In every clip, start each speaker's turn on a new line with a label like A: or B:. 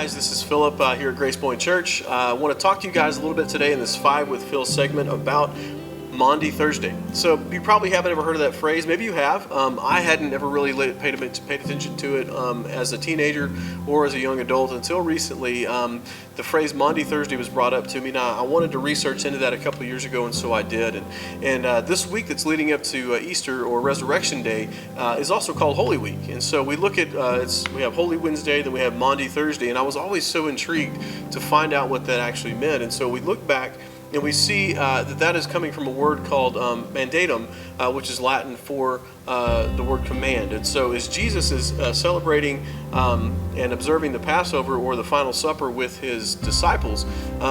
A: guys, this is Phillip here at Grace Point Church. I want to talk to you guys a little bit today in this Phive with Phil segment about Maundy Thursday. So you probably haven't ever heard of that phrase. Maybe you have. I hadn't ever really paid attention to it as a teenager or as a young adult until recently. The phrase Maundy Thursday was brought up to me. Now, I wanted to research into that a couple of years ago, and so I did. And this week that's leading up to Easter or Resurrection Day is also called Holy Week. And so we look at, we have Holy Wednesday, then we have Maundy Thursday, and I was always so intrigued to find out what that actually meant. And so we look back and we see that is coming from a word called mandatum, which is Latin for the word command. And so as Jesus is celebrating and observing the Passover or the Final Supper with his disciples,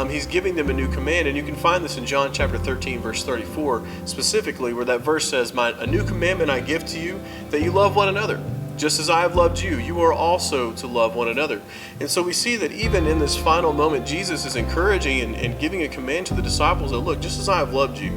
A: he's giving them a new command. And you can find this in John chapter 13, verse 34, specifically, where that verse says, a new commandment I give to you, that you love one another. Just as I have loved you, you are also to love one another. And so we see that even in this final moment, Jesus is encouraging and giving a command to the disciples that, look, just as I have loved you,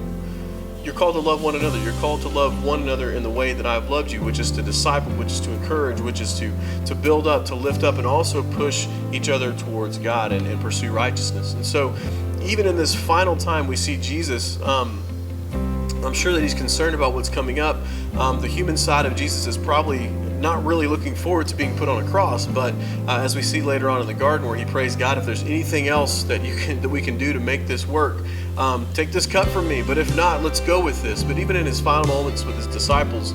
A: you're called to love one another. You're called to love one another in the way that I have loved you, which is to disciple, which is to encourage, which is to build up, to lift up, and also push each other towards God and pursue righteousness. And so even in this final time, we see Jesus, I'm sure that he's concerned about what's coming up. The human side of Jesus is probably not really looking forward to being put on a cross, but as we see later on in the garden where he prays, God, if there's anything else that we can do to make this work, take this cup from me, but if not, let's go with this. But even in his final moments with his disciples,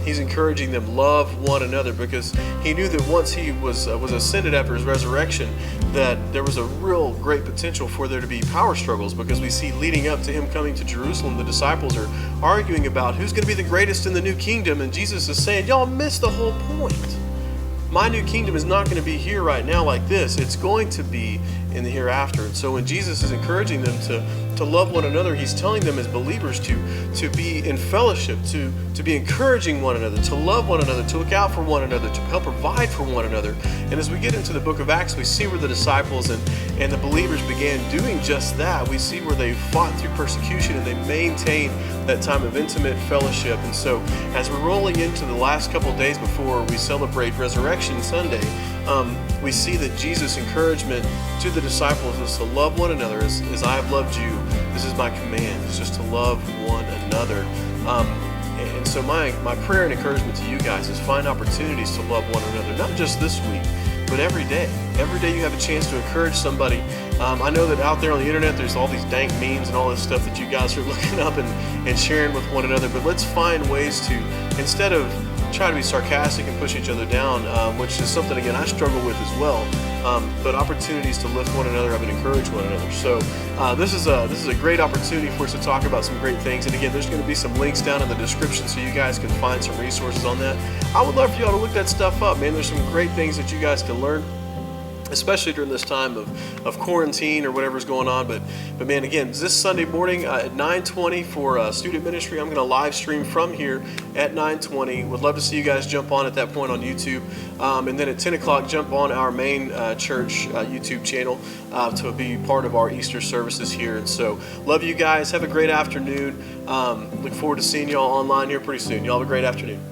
A: he's encouraging them, love one another, because he knew that once he was ascended after his resurrection, that there was a real great potential for there to be power struggles, because we see leading up to him coming to Jerusalem, the disciples are arguing about who's going to be the greatest in the new kingdom, and Jesus is saying, y'all missed the whole point. My new kingdom is not going to be here right now like this. It's going to be in the hereafter. And so when Jesus is encouraging them to love one another, he's telling them as believers to be in fellowship, to be encouraging one another, to love one another, to look out for one another, to help provide for one another. And as we get into the book of Acts, we see where the disciples and the believers began doing just that. We see where they fought through persecution and they maintained that time of intimate fellowship. And so as we're rolling into the last couple of days before we celebrate Resurrection Sunday, we see that Jesus' encouragement to the disciples is to love one another as I have loved you. This is my command, it's just to love one another. And so my prayer and encouragement to you guys is find opportunities to love one another, not just this week, but every day. Every day you have a chance to encourage somebody. I know that out there on the internet there's all these dank memes and all this stuff that you guys are looking up and sharing with one another, but let's find ways to, instead of try to be sarcastic and push each other down, which is something, again, I struggle with as well, but opportunities to lift one another up and encourage one another. So this is a great opportunity for us to talk about some great things. And again, there's going to be some links down in the description so you guys can find some resources on that. I would love for y'all to look that stuff up, man. There's some great things that you guys can learn, especially during this time of quarantine or whatever's going on. But man, again, this Sunday morning at 9:20 for student ministry, I'm going to live stream from here at 9:20. Would love to see you guys jump on at that point on YouTube. And then at 10 o'clock, jump on our main church YouTube channel to be part of our Easter services here. And so love you guys. Have a great afternoon. Look forward to seeing y'all online here pretty soon. Y'all have a great afternoon.